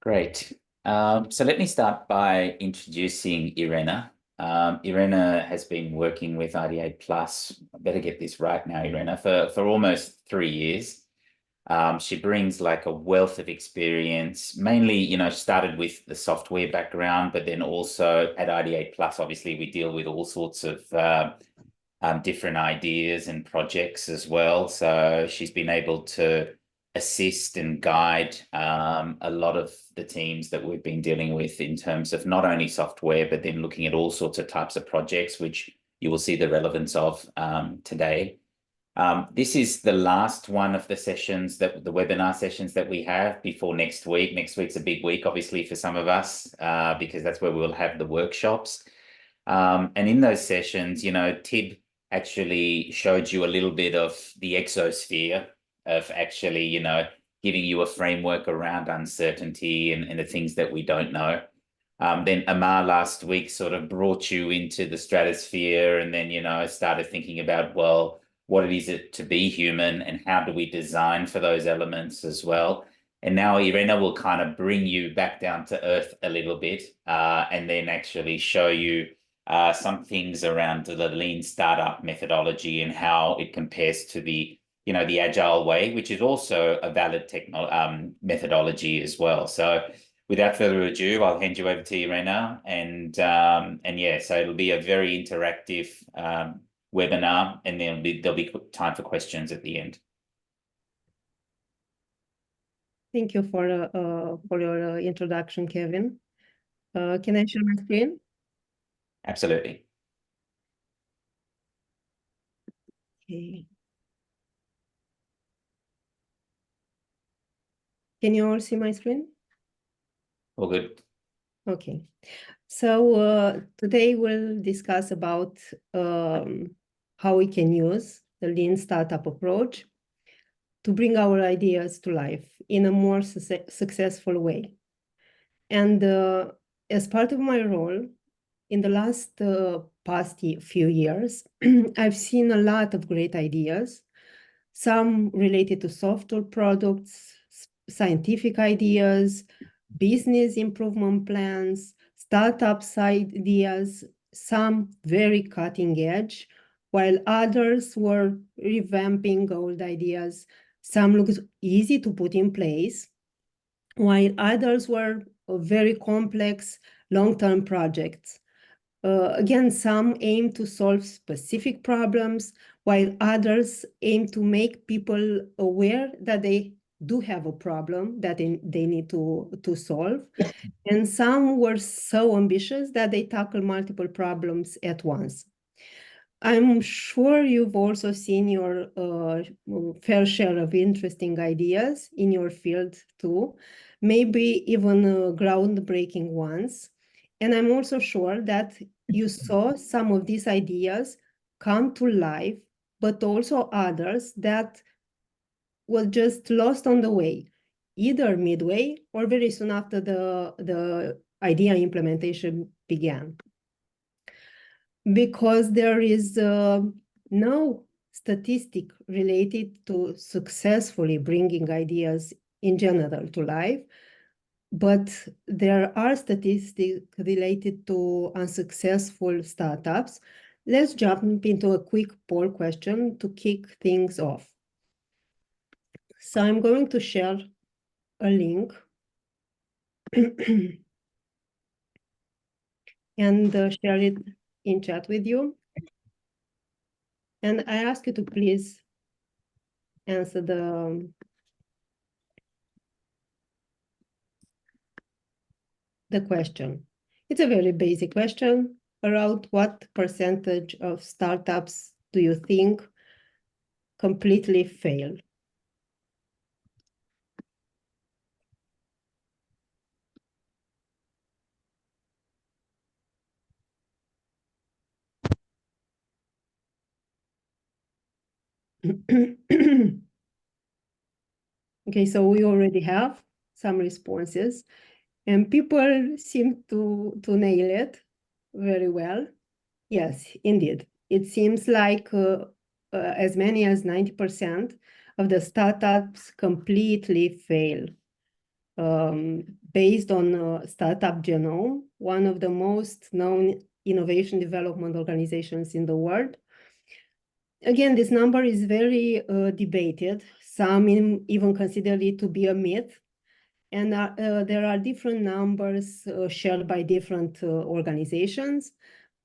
Great. So let me start by introducing Irena. Irena has been working with Ideate Plus. I better get this right now, Irena, for almost 3 years. She brings like a wealth of experience, mainly, started with the software background, but then also at Ideate Plus, obviously, we deal with all sorts of different ideas and projects as well. So she's been able to assist and guide a lot of the teams that we've been dealing with in terms of not only software, but then looking at all sorts of types of projects, which you will see the relevance of today. This is the last one of the sessions the webinar sessions that we have before next week. Next week's a big week, obviously, for some of us, because that's where we'll have the workshops. And in those sessions, Tib actually showed you a little bit of the exosphere of actually, giving you a framework around uncertainty and the things that we don't know. Then Amar last week sort of brought you into the stratosphere and then, started thinking about, well, what it is to be human and how do we design for those elements as well. And now Irena will kind of bring you back down to earth a little bit and then actually show you some things around the lean startup methodology and how it compares to the agile way, which is also a valid methodology as well. So without further ado, I'll hand you over to Irena, and yeah, so it'll be a very interactive webinar, and then there'll be time for questions at the end. Thank you for your introduction, Kevin. Can I share my screen? Absolutely. Okay. Can you all see my screen? All good. Okay. So today we'll discuss about how we can use the lean startup approach to bring our ideas to life in a more successful way. And as part of my role, in the last past few years, I've seen a lot of great ideas, some related to software products, scientific ideas, business improvement plans, startups ideas, some very cutting edge, while others were revamping old ideas. Some looked easy to put in place, while others were very complex long-term projects. Again, some aim to solve specific problems, while others aim to make people aware that they do have a problem that they need to solve. And some were so ambitious that they tackle multiple problems at once. I'm sure you've also seen your fair share of interesting ideas in your field too, maybe even groundbreaking ones. And I'm also sure that you saw some of these ideas come to life, but also others that were just lost on the way, either midway or very soon after the idea implementation began. Because there is no statistic related to successfully bringing ideas in general to life, but there are statistics related to unsuccessful startups. Let's jump into a quick poll question to kick things off. So I'm going to share a link and share it in chat with you. And I ask you to please answer the question. It's a very basic question. Around what percentage of startups do you think completely fail? Okay, so we already have some responses, and people seem to nail it very well. Yes, indeed. It seems like as many as 90% of the startups completely fail. based on Startup Genome, one of the most known innovation development organizations in the world. Again, this number is very debated. Some even consider it to be a myth. And there are different numbers shared by different organizations.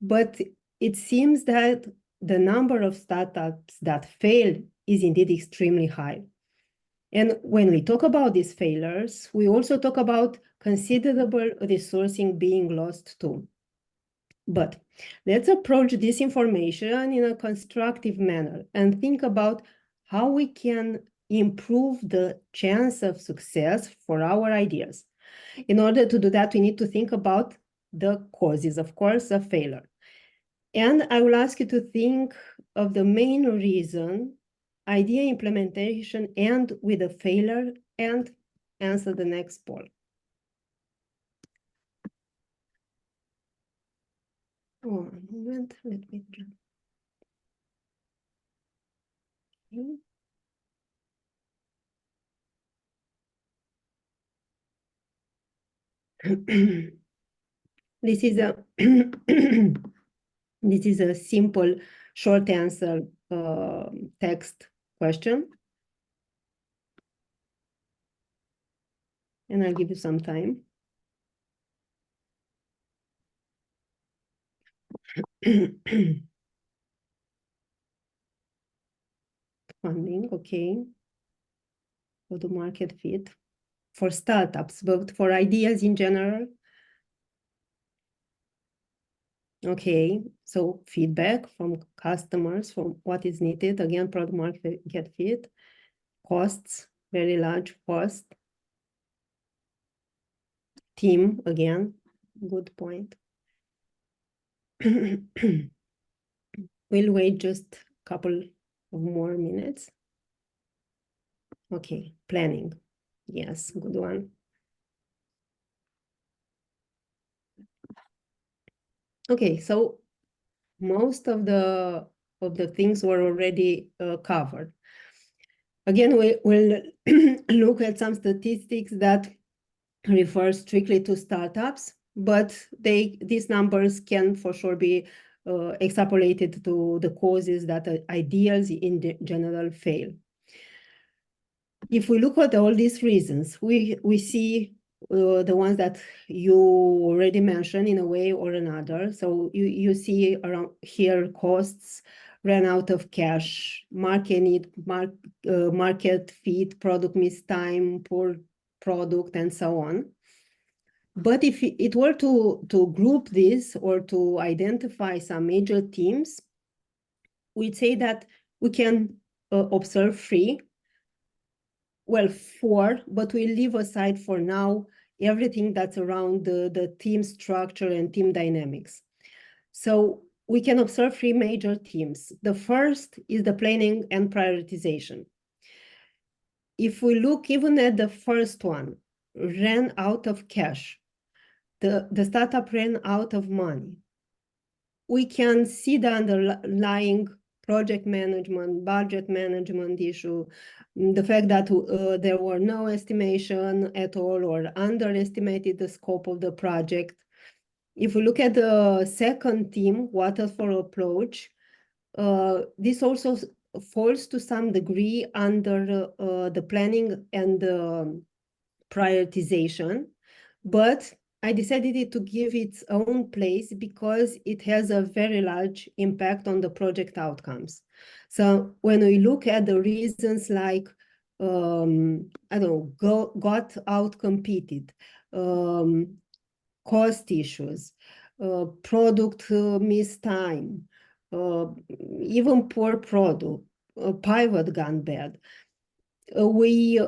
But it seems that the number of startups that fail is indeed extremely high. And when we talk about these failures, we also talk about considerable resourcing being lost too. But let's approach this information in a constructive manner and think about how we can improve the chance of success for our ideas. In order to do that, we need to think about the causes, of course, of failure. And I will ask you to think of the main reason idea implementation end with a failure and answer the next poll. One moment, let me jump. Okay. This is a this is a simple short answer text question. And I'll give you some time. Funding, okay. Go to market fit for startups, but for ideas in general. Okay, so feedback from customers from what is needed. Again, product market fit. Costs, very large cost. Team, again, good point. We'll wait just a couple of more minutes. Okay, planning. Yes, good one. Okay, so most of the things were already covered. Again, we'll look at some statistics that refer strictly to startups, but these numbers can for sure be extrapolated to the causes that ideas in general fail. If we look at all these reasons, we see the ones that you already mentioned in a way or another. So you see around here costs, ran out of cash, market need, market fit, product miss time, poor product, and so on. But if it were to group this or to identify some major themes, we'd say that we can observe three. Well, four, but we leave aside for now everything that's around the team structure and team dynamics. So we can observe three major themes. The first is the planning and prioritization. If we look even at the first one, ran out of cash, the startup ran out of money, we can see the underlying project management, budget management issue, the fact that there were no estimation at all or underestimated the scope of the project. If we look at the second theme, waterfall approach, this also falls to some degree under the planning and prioritization, but I decided to give its own place because it has a very large impact on the project outcomes. So when we look at the reasons like, I don't know, got out competed, cost issues, product missed time, even poor product, pivot gone bad. We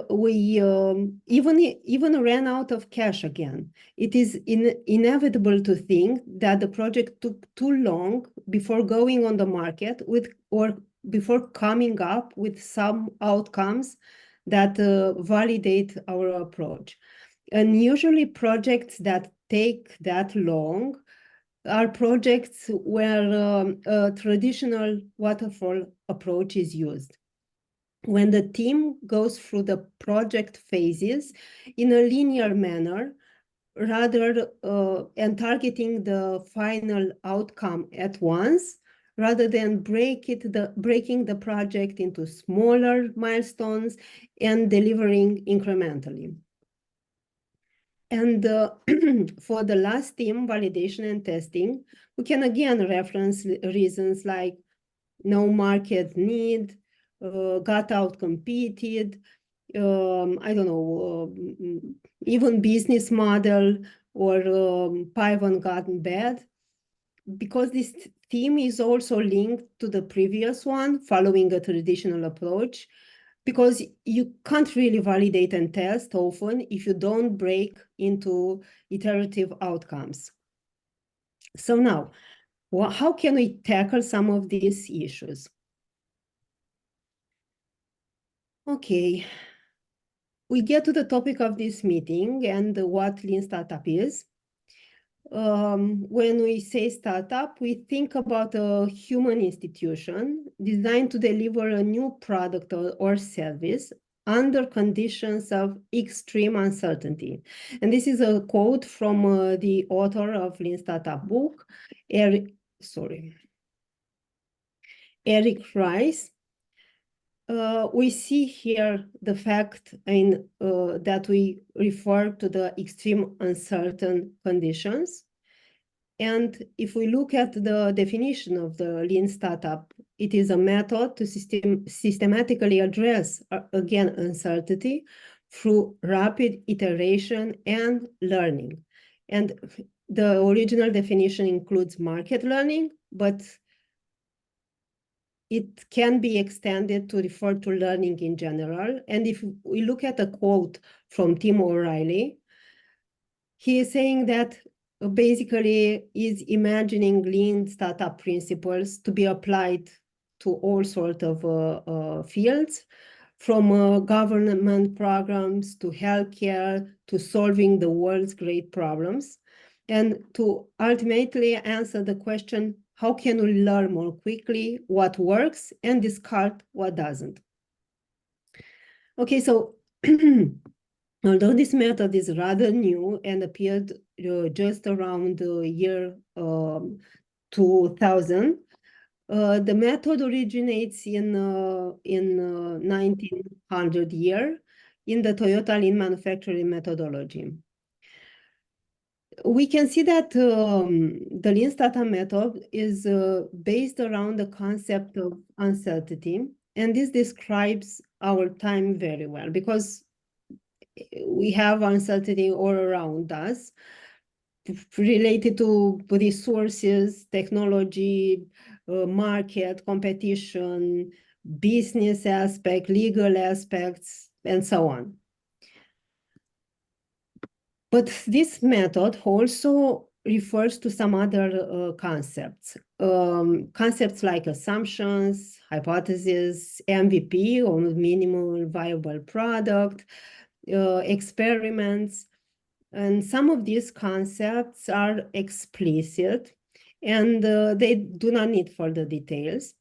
even ran out of cash again. It is inevitable to think that the project took too long before going on the market or before coming up with some outcomes that validate our approach. And usually projects that take that long are projects where a traditional waterfall approach is used. when the team goes through the project phases in a linear manner, rather and targeting the final outcome at once, rather than breaking the project into smaller milestones and delivering incrementally. And for the last theme, validation and testing, we can again reference reasons like no market need, got out competed, I don't know, even business model or Python gotten bad, because this theme is also linked to the previous one, following a traditional approach, because you can't really validate and test often if you don't break into iterative outcomes. So now, how can we tackle some of these issues? Okay, we get to the topic of this meeting and what Lean Startup is. When we say startup, we think about a human institution designed to deliver a new product or service under conditions of extreme uncertainty. And this is a quote from the author of Lean Startup book, Eric Rice. We see here the fact that we refer to the extreme uncertain conditions. And if we look at the definition of the Lean Startup, it is a method to systematically address, again, uncertainty through rapid iteration and learning. And the original definition includes market learning, but it can be extended to refer to learning in general. And if we look at a quote from Tim O'Reilly, he is saying that basically is imagining lean startup principles to be applied to all sorts of fields, from government programs to healthcare to solving the world's great problems, and to ultimately answer the question, how can we learn more quickly what works and discard what doesn't? Okay, so although this method is rather new and appeared just around the year 2000, the method originates in 1900 year in the Toyota Lean manufacturing methodology. We can see that the Lean Startup method is based around the concept of uncertainty, and this describes our time very well, because we have uncertainty all around us related to resources, technology, market, competition, business aspect, legal aspects, and so on. But this method also refers to some other concepts. Concepts like assumptions, hypothesis, MVP, or minimal viable product, experiments. And some of these concepts are explicit and they do not need further details.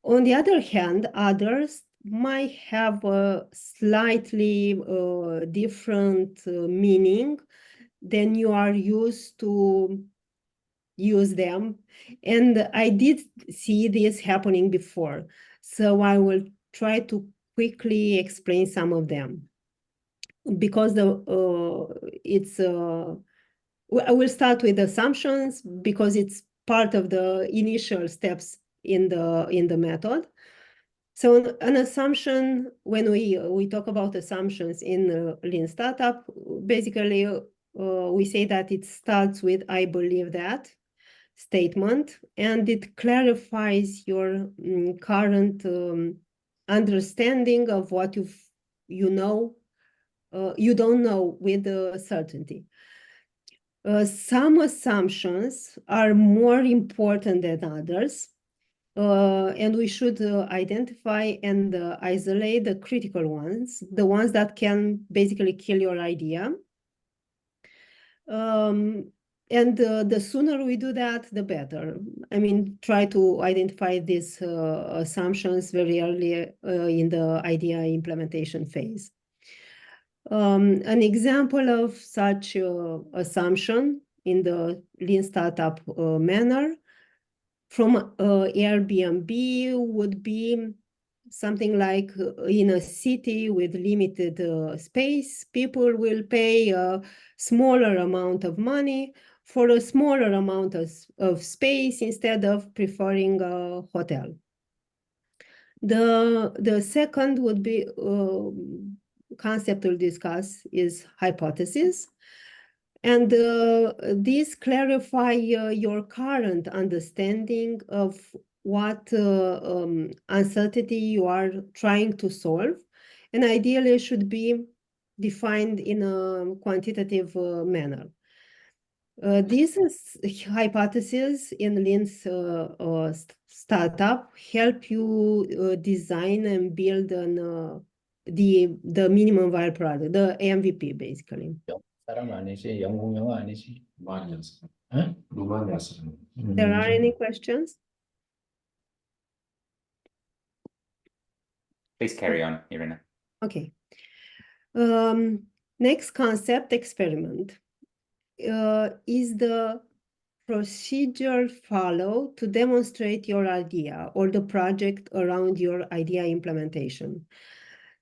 On the other hand, others might have a slightly different meaning than you are used to use them. And I did see this happening before, so I will try to quickly explain some of them, because I will start with assumptions because it's part of the initial steps in the method. So an assumption, when we talk about assumptions in Lean Startup, basically we say that it starts with "I believe that" statement, and it clarifies your current understanding of what you know. You don't know with certainty. Some assumptions are more important than others, and we should identify and isolate the critical ones, the ones that can basically kill your idea. And the sooner we do that, the better. I mean, try to identify these assumptions very early in the idea implementation phase. An example of such assumption in the lean startup manner from Airbnb would be something like in a city with limited space, people will pay a smaller amount of money for a smaller amount of space instead of preferring a hotel. The second would be concept we'll discuss is hypothesis. And these clarify your current understanding of what uncertainty you are trying to solve. And ideally should be defined in a quantitative manner. These hypotheses in Lean's startup help you design and build the minimum viable product, the MVP, basically. 사람 아니지, 영국 영어 아니지. 루마니아스. 응? 루마니아스. There are any questions? Please carry on, Irina. Okay. Next concept, experiment. Is the procedure followed to demonstrate your idea or the project around your idea implementation.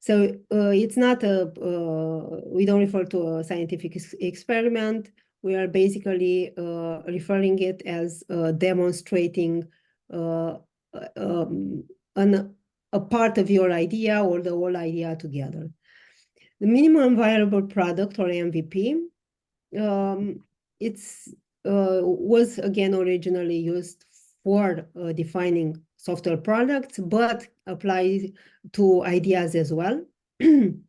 So it's not we don't refer to a scientific experiment. We are basically referring it as demonstrating a part of your idea or the whole idea together. The minimum viable product or MVP, was again originally used for defining software products, but applies to ideas as well. And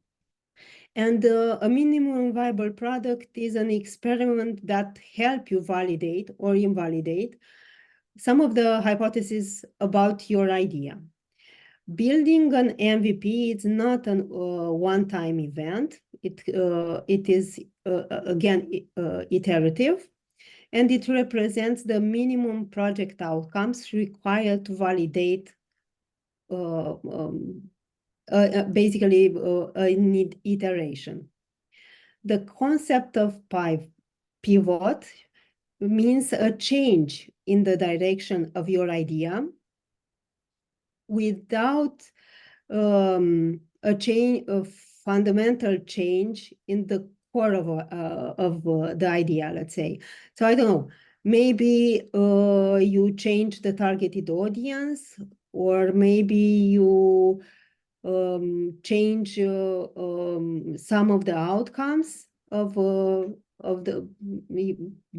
a minimum viable product is an experiment that help you validate or invalidate some of the hypotheses about your idea. Building an MVP is not a one-time event. It is, again, iterative, and it represents the minimum project outcomes required to validate basically an iteration. The concept of pivot means a change in the direction of your idea without a fundamental change in the core of the idea, let's say. So I don't know, maybe you change the targeted audience, or maybe you change some of the outcomes of the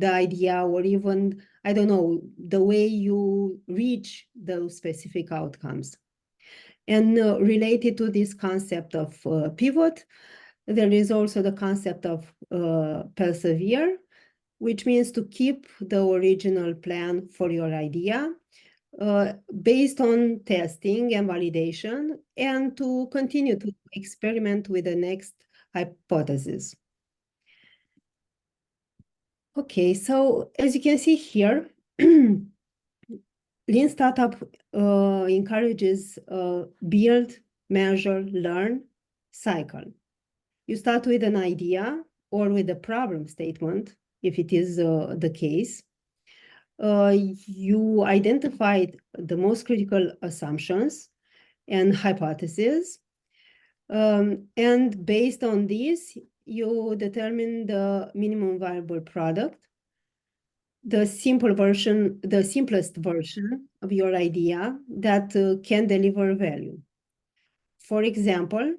idea, or even, I don't know, the way you reach those specific outcomes. And related to this concept of pivot, there is also the concept of persevere, which means to keep the original plan for your idea based on testing and validation, and to continue to experiment with the next hypothesis. Okay, so as you can see here, Lean Startup encourages build, measure, learn cycle. You start with an idea or with a problem statement, if it is the case. You identified the most critical assumptions and hypotheses. And based on this, you determine the minimum viable product, the simplest version of your idea that can deliver value. For example,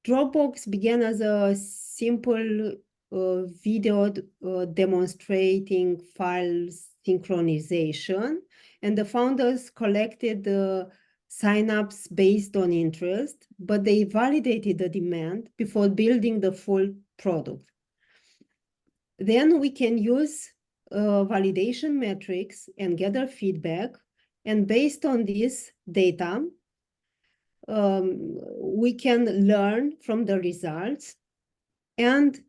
Dropbox began as a simple video demonstrating file synchronization, and the founders collected the signups based on interest, but they validated the demand before building the full product. Then we can use validation metrics and gather feedback, and based on this data, we can learn from the results and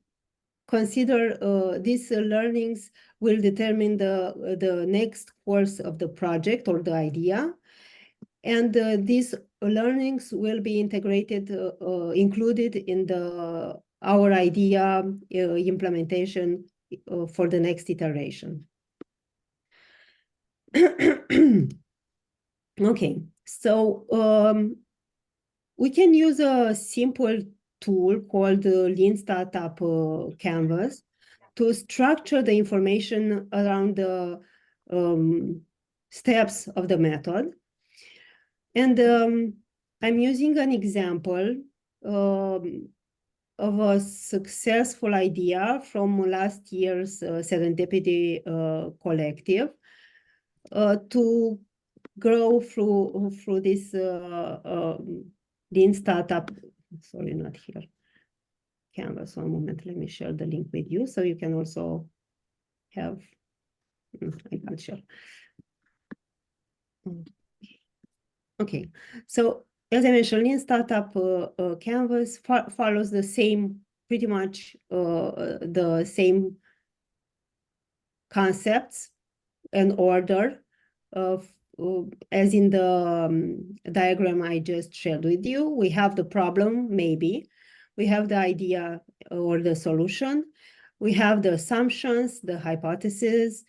consider these learnings will determine the next course of the project or the idea. And these learnings will be integrated, included in our idea implementation for the next iteration. Okay, so we can use a simple tool called Lean Startup Canvas to structure the information around the steps of the method. And I'm using an example of a successful idea from last year's Serendipity Collective to grow through this Lean Startup, sorry, not here, Canvas. One moment, let me share the link with you so you can also have, I can't share. Okay, so as I mentioned, Lean Startup Canvas follows the same, pretty much the same concepts and order of as in the diagram I just shared with you. We have the problem, maybe. We have the idea or the solution. We have the assumptions, the hypothesis.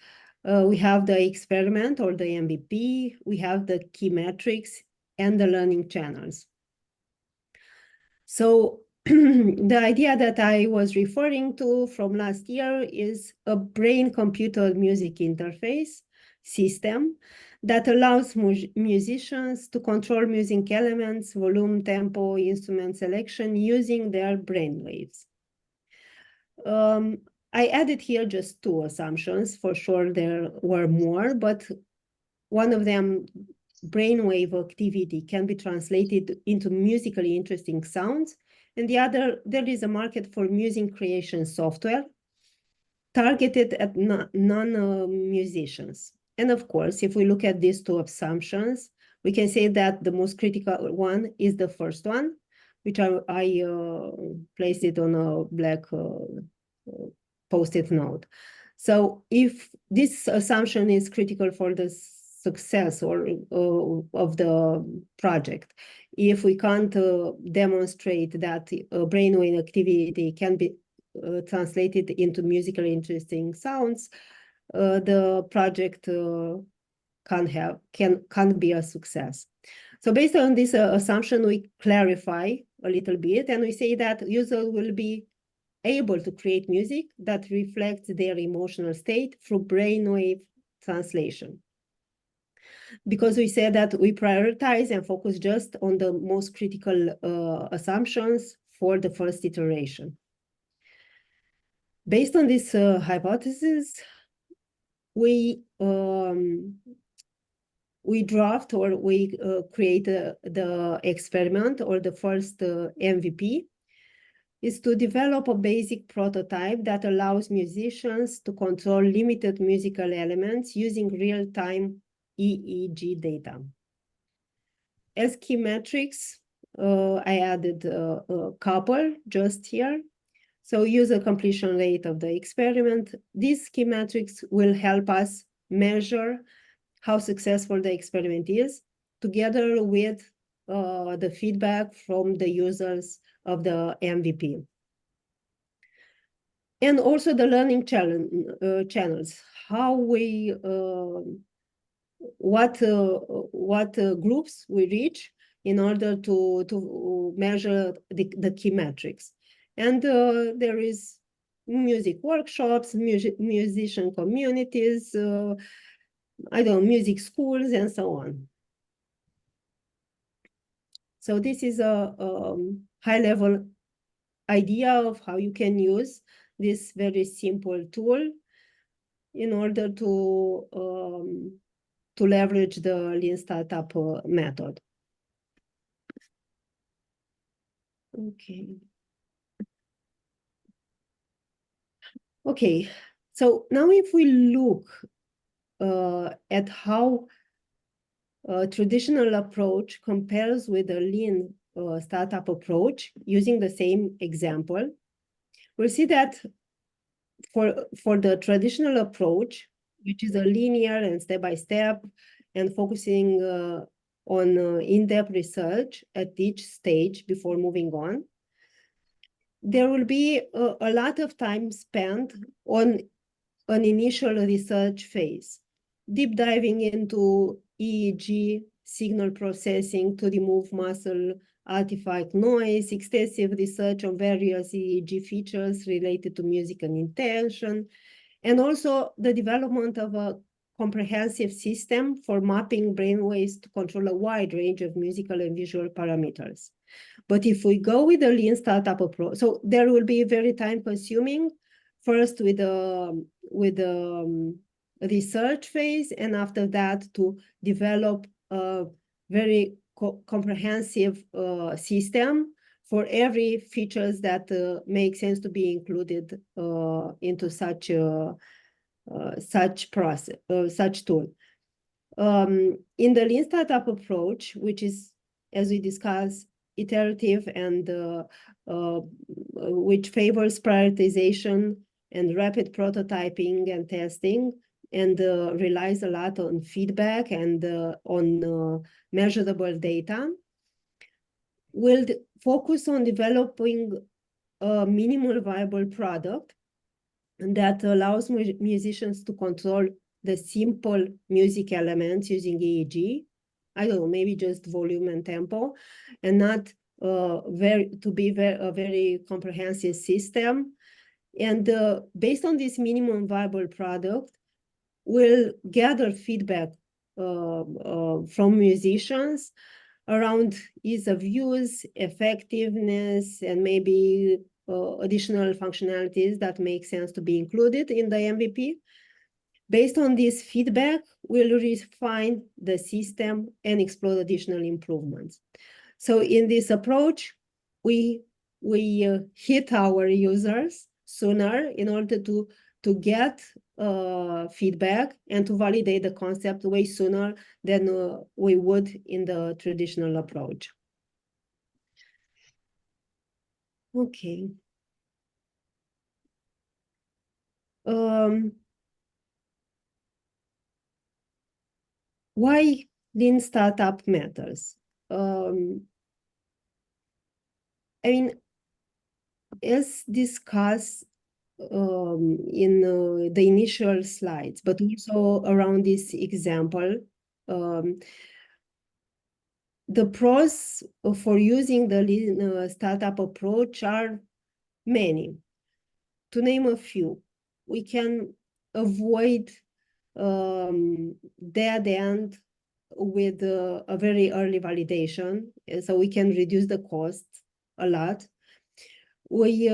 We have the experiment or the MVP. We have the key metrics and the learning channels. So the idea that I was referring to from last year is a brain-computer music interface system that allows musicians to control music elements, volume, tempo, instrument selection using their brainwaves. I added here just 2 assumptions. For sure, there were more, but one of them, brainwave activity, can be translated into musically interesting sounds. And the other, there is a market for music creation software targeted at non-musicians. And of course, if we look at these 2 assumptions, we can say that the most critical one is the first one, which I placed it on a black post-it note. So if this assumption is critical for the success or of the project, if we can't demonstrate that brainwave activity can be translated into musically interesting sounds, the project can't be a success. So based on this assumption, we clarify a little bit and we say that users will be able to create music that reflects their emotional state through brainwave translation. Because we said that we prioritize and focus just on the most critical assumptions for the first iteration. Based on this hypothesis, we draft or we create the experiment, or the first MVP is to develop a basic prototype that allows musicians to control limited musical elements using real-time EEG data. As key metrics, I added a couple just here. So user completion rate of the experiment. These key metrics will help us measure how successful the experiment is, together with the feedback from the users of the MVP. And also the learning channels, how we, what groups we reach in order to measure the key metrics. And there is music workshops, musician communities, I don't know, music schools, and so on. So this is a high-level idea of how you can use this very simple tool in order to leverage the Lean Startup method. Okay. Okay, so now if we look at how a traditional approach compares with the Lean Startup approach using the same example, we'll see that for the traditional approach, which is a linear and step-by-step and focusing on in-depth research at each stage before moving on, there will be a lot of time spent on an initial research phase, deep diving into EEG signal processing to remove muscle artifact noise, extensive research on various EEG features related to music and intention, and also the development of a comprehensive system for mapping brainwaves to control a wide range of musical and visual parameters. But if we go with the lean startup approach, so there will be very time consuming, first with the research phase, and after that to develop a very comprehensive system for every features that make sense to be included into such process, such tool. In the lean startup approach, which is, as we discussed, iterative and which favors prioritization and rapid prototyping and testing, and relies a lot on feedback and on measurable data, will focus on developing a minimal viable product that allows musicians to control the simple music elements using EEG. I don't know, maybe just volume and tempo, and not a very comprehensive system. And based on this minimum viable product, we'll gather feedback from musicians around ease of use, effectiveness, and maybe additional functionalities that make sense to be included in the MVP. Based on this feedback, we'll refine the system and explore additional improvements. So in this approach, we hit our users sooner in order to get feedback and to validate the concept way sooner than we would in the traditional approach. Okay. Why lean startup matters? I mean, as discussed in the initial slides, but also around this example, the pros for using the lean startup approach are many. To name a few, we can avoid dead end with a very early validation, so we can reduce the cost a lot. We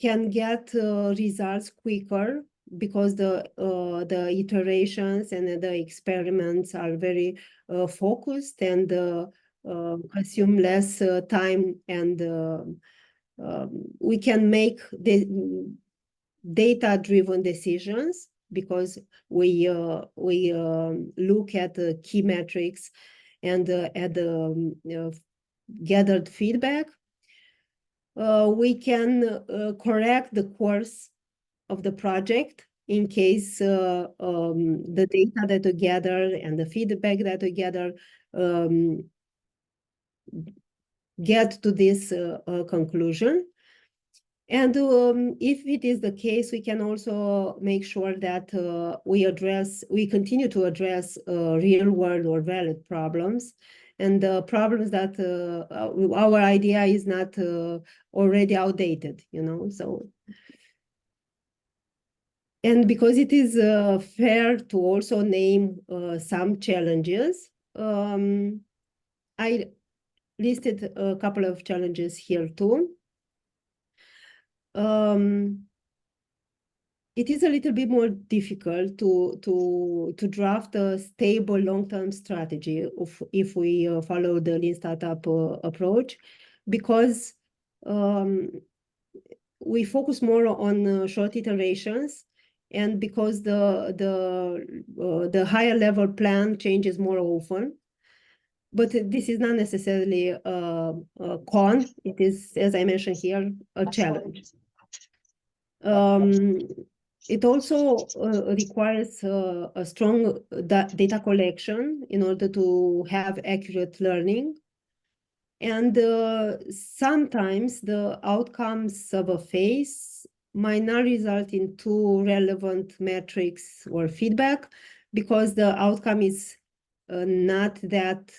can get results quicker because the iterations and the experiments are very focused and consume less time, and we can make the data-driven decisions because we look at the key metrics and at the gathered feedback. We can correct the course of the project in case the data that we gather and the feedback that we gather get to this conclusion. And if it is the case, we can also make sure that we continue to address real world or valid problems, and the problems that our idea is not already outdated, you know. So, and because it is fair to also name some challenges, I listed a couple of challenges here too. It is a little bit more difficult to draft a stable long-term strategy if we follow the lean startup approach, because we focus more on short iterations, and because the higher level plan changes more often. But this is not necessarily a con. It is, as I mentioned here, a challenge. It also requires a strong data collection in order to have accurate learning. And sometimes the outcomes of a phase might not result in two relevant metrics or feedback because the outcome is not that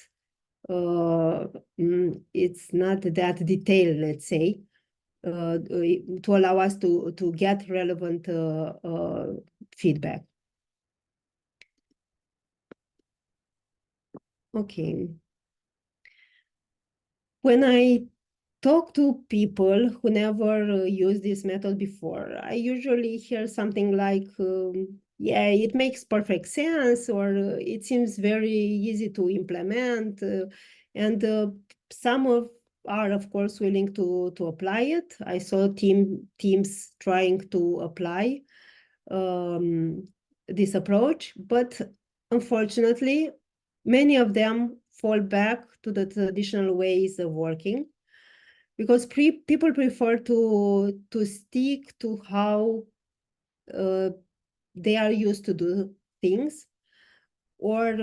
it's not that detailed, let's say, to allow us to get relevant feedback. Okay. When I talk to people who never used this method before, I usually hear something like, yeah, it makes perfect sense, or it seems very easy to implement. And some are, of course, willing to apply it. I saw teams trying to apply this approach, but unfortunately, many of them fall back to the traditional ways of working because people prefer to stick to how they are used to do things, or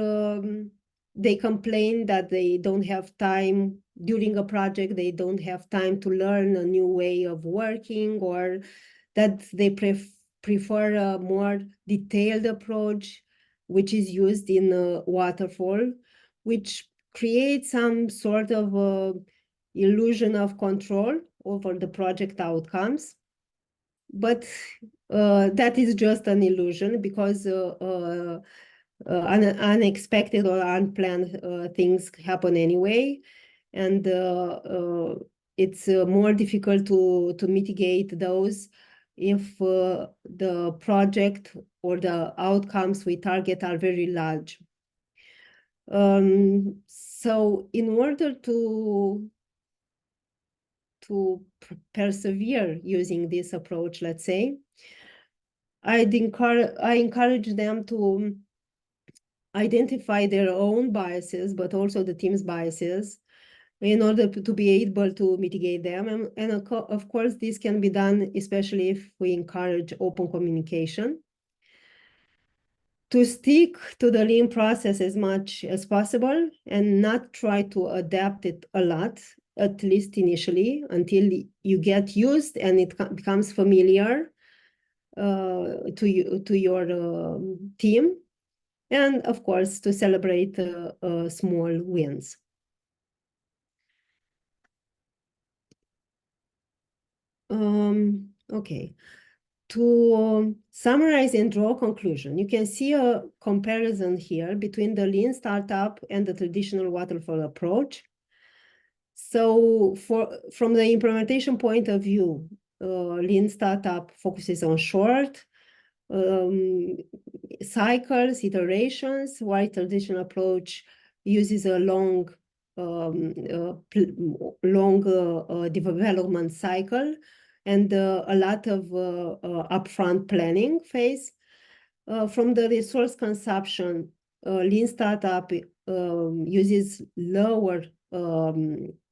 they complain that they don't have time during a project, they don't have time to learn a new way of working, or that they prefer a more detailed approach, which is used in Waterfall, which creates some sort of illusion of control over the project outcomes. But that is just an illusion because unexpected or unplanned things happen anyway. And it's more difficult to mitigate those if the project or the outcomes we target are very large. So in order to persevere using this approach, let's say, I encourage them to identify their own biases, but also the team's biases, in order to be able to mitigate them. And of course, this can be done, especially if we encourage open communication. To stick to the lean process as much as possible and not try to adapt it a lot, at least initially, until you get used and it becomes familiar to your team. And of course, to celebrate small wins. Okay. To summarize and draw a conclusion, you can see a comparison here between the lean startup and the traditional waterfall approach. So from the implementation point of view, lean startup focuses on short cycles, iterations, while traditional approach uses a long development cycle and a lot of upfront planning phase. From the resource consumption, lean startup uses lower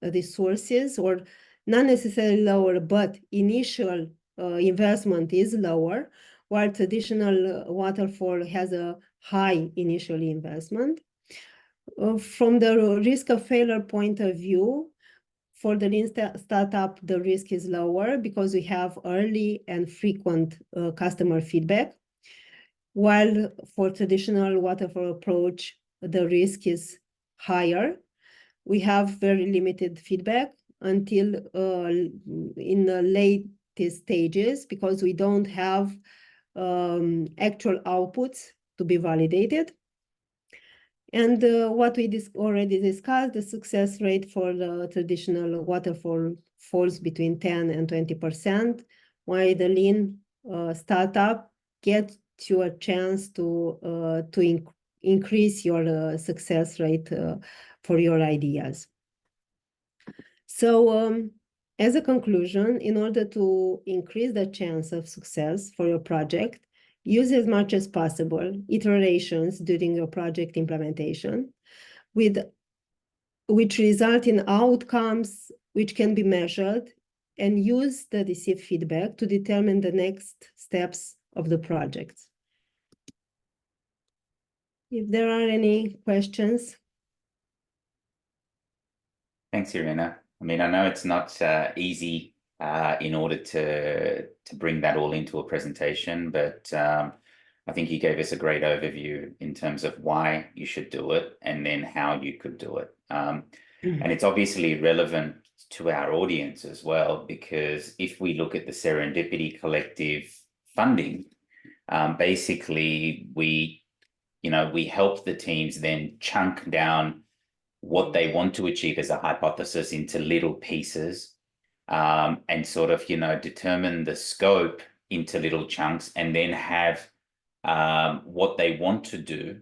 resources, or not necessarily lower, but initial investment is lower, while traditional waterfall has a high initial investment. From the risk of failure point of view, for the lean startup, the risk is lower because we have early and frequent customer feedback, while for traditional waterfall approach, the risk is higher. We have very limited feedback until in the latest stages because we don't have actual outputs to be validated. And what we already discussed, the success rate for the traditional waterfall falls between 10 and 20%, while the lean startup gets you a chance to increase your success rate for your ideas. So as a conclusion, in order to increase the chance of success for your project, use as much as possible iterations during your project implementation, which result in outcomes which can be measured, and use the received feedback to determine the next steps of the projects. If there are any questions. Thanks, Irina. I mean, I know it's not easy in order to bring that all into a presentation, but I think you gave us a great overview in terms of why you should do it and then how you could do it. And it's obviously relevant to our audience as well, because if we look at the Serendipity Collective funding, basically we help the teams then chunk down what they want to achieve as a hypothesis into little pieces, and sort of, determine the scope into little chunks, and then have what they want to do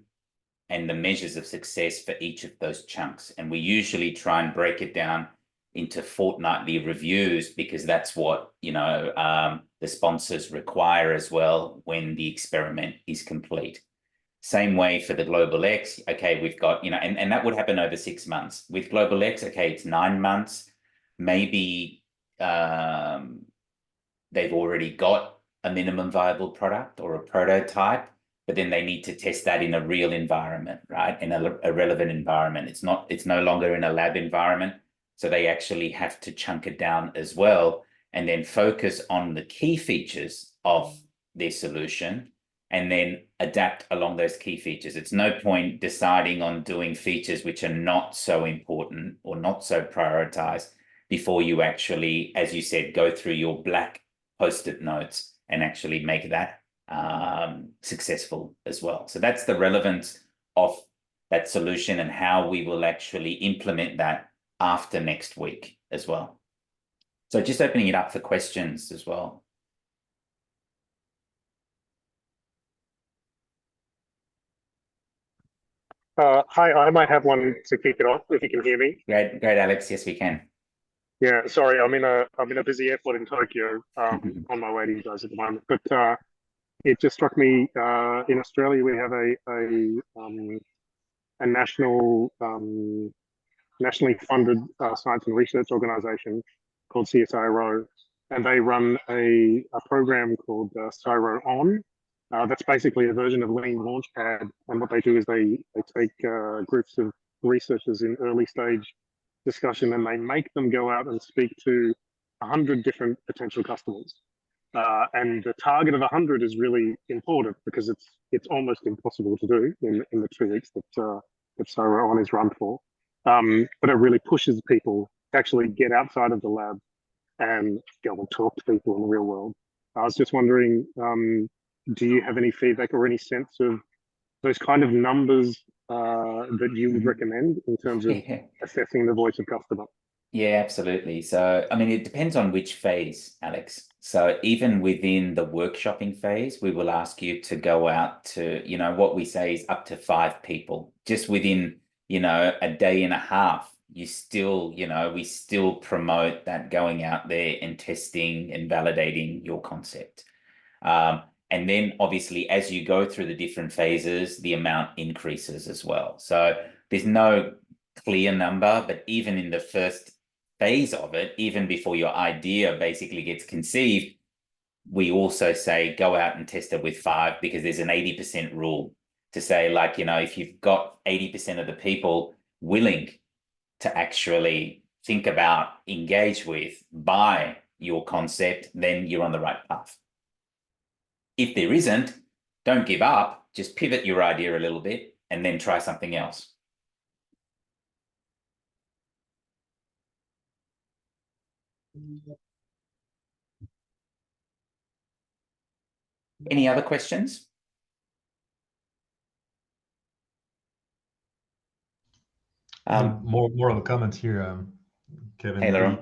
and the measures of success for each of those chunks. And we usually try and break it down into fortnightly reviews, because that's what, the sponsors require as well when the experiment is complete. Same way for the Global X. Okay, we've got, and that would happen over 6 months. With Global X, okay, it's 9 months. Maybe they've already got a minimum viable product or a prototype, but then they need to test that in a real environment, right? In a relevant environment. It's no longer in a lab environment. So they actually have to chunk it down as well, and then focus on the key features of their solution, and then adapt along those key features. It's no point deciding on doing features which are not so important or not so prioritized before you actually, as you said, go through your black Post-it notes and actually make that successful as well. So that's the relevance of that solution and how we will actually implement that after next week as well. So just opening it up for questions as well. Hi, I might have one to kick it off if you can hear me. Great, Alex. Yes, we can. Yeah, sorry, I'm in a busy airport in Tokyo, on my way to you guys at the moment. But it just struck me, in Australia we have a nationally funded science and research organisation called CSIRO, and they run a program called CSIRO On. That's basically a version of Lean Launchpad, and what they do is they take groups of researchers in early stage discussion, and they make them go out and speak to 100 different potential customers. And the target of 100 is really important because it's almost impossible to do in the 2 weeks that CSIRO On is run for. But it really pushes people to actually get outside of the lab and go and talk to people in the real world. I was just wondering, do you have any feedback or any sense of those kind of numbers that you would recommend in terms of assessing the voice of customer? Yeah, absolutely. So, I mean, it depends on which phase, Alex. So even within the workshopping phase, we will ask you to go out to, what we say is up to 5 people. Just within, a day and a half, we still promote that going out there and testing and validating your concept. And then obviously, as you go through the different phases, the amount increases as well. So there's no clear number, but even in the first phase of it, even before your idea basically gets conceived, we also say go out and test it with 5, because there's an 80% rule to say, like, if you've got 80% of the people willing to actually think about, engage with, buy your concept, then you're on the right path. If there isn't, don't give up, just pivot your idea a little bit and then try something else. Any other questions? More of a comment here, Kevin. Hey, Laurent.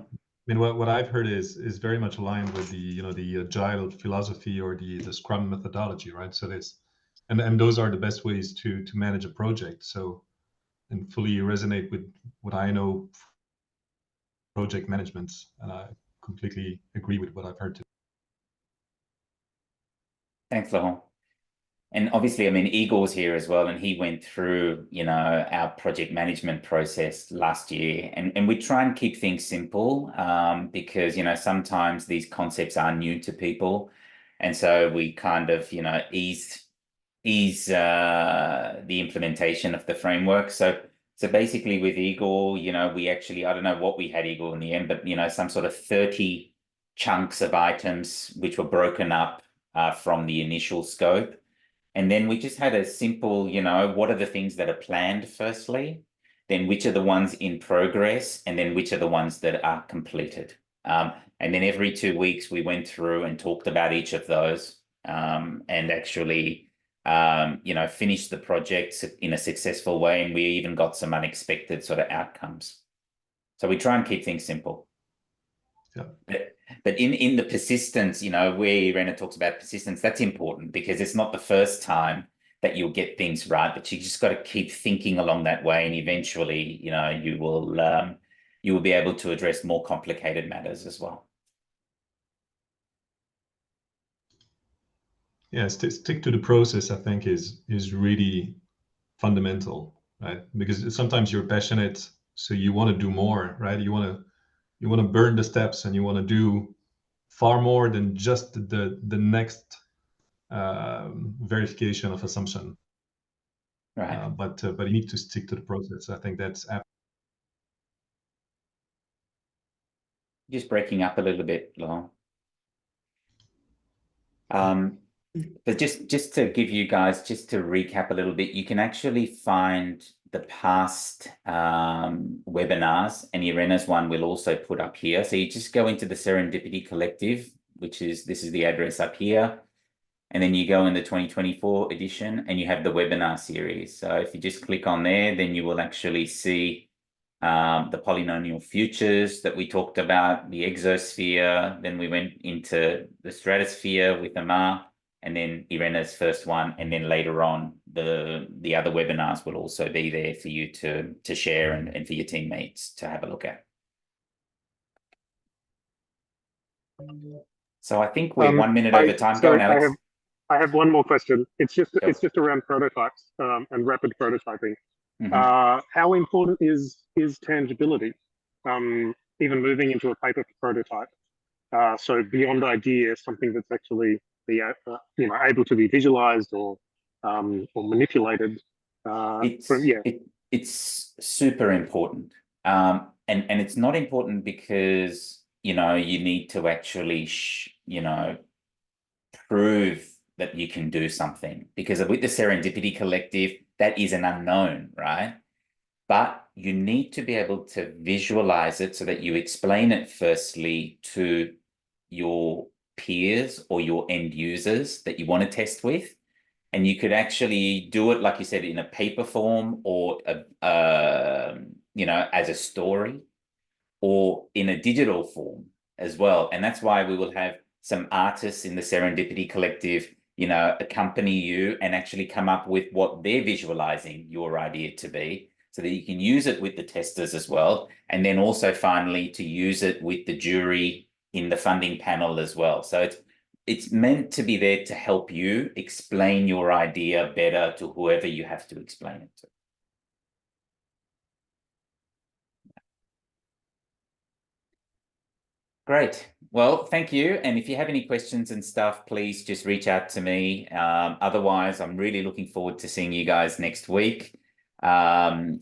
I mean, what I've heard is very much aligned with the the agile philosophy or the Scrum methodology, right? So and those are the best ways to manage a project. So, and fully resonate with what I know project management, and I completely agree with what I've heard today. Thanks, Laurent. And obviously, I mean, Igor's here as well, and he went through, our project management process last year. And we try and keep things simple, because, sometimes these concepts are new to people. And so we kind of, you know, ease the implementation of the framework. So basically with Eagle, you know, we actually, I don't know what we had Eagle in the end, but, you know, some sort of 30 chunks of items which were broken up from the initial scope. And then we just had a simple, you know, what are the things that are planned firstly, then which are the ones in progress, and then which are the ones that are completed. And then every 2 weeks we went through and talked about each of those and actually, you know, finished the project in a successful way. And we even got some unexpected sort of outcomes. So we try and keep things simple. Yeah. But in the persistence, you know, where Irena talks about persistence, that's important because it's not the first time that you'll get things right, but you just got to keep thinking along that way, and eventually, you know, you will be able to address more complicated matters as well. Yeah, stick to the process, I think, is really fundamental, right? Because sometimes you're passionate, so you want to do more, right? You want to burn the steps, and you want to do far more than just the next verification of assumption. Right. But you need to stick to the process. I think that's Just breaking up a little bit, Laurent. But just to give you guys, just to recap a little bit, you can actually find the past webinars, and Irena's one we'll also put up here. So you just go into the Serendipity Collective, this is the address up here. And then you go in the 2024 edition and you have the webinar series. So if you just click on there, then you will actually see the polynomial futures that we talked about, the exosphere. Then we went into the stratosphere with Amar, and then Irena's first one. And then later on, the other webinars will also be there for you to share and for your teammates to have a look at. So I think we're 1 minute over time. Go on, Alex. I have one more question. It's just Sure. it's just around prototypes and rapid prototyping. Mhm. How important is tangibility? Even moving into a paper prototype. So beyond idea, something that's actually able to be visualized or manipulated. It's super important, and it's not important because you need to actually prove that you can do something, because with the Serendipity Collective, that is an unknown, right? But you need to be able to visualize it so that you explain it firstly to your peers or your end users that you want to test with. And you could actually do it, like you said, in a paper form or, as a story, or in a digital form as well. And that's why we will have some artists in the Serendipity Collective, accompany you and actually come up with what they're visualizing your idea to be, so that you can use it with the testers as well. And then also finally to use it with the jury in the funding panel as well. So it's meant to be there to help you explain your idea better to whoever you have to explain it to. Great. Well, thank you. And if you have any questions and stuff, please just reach out to me. Otherwise, I'm really looking forward to seeing you guys next week. Have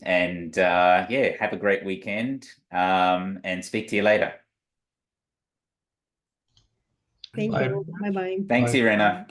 a great weekend, and speak to you later. Thank you. Bye-bye. Thanks, Bye. Irena.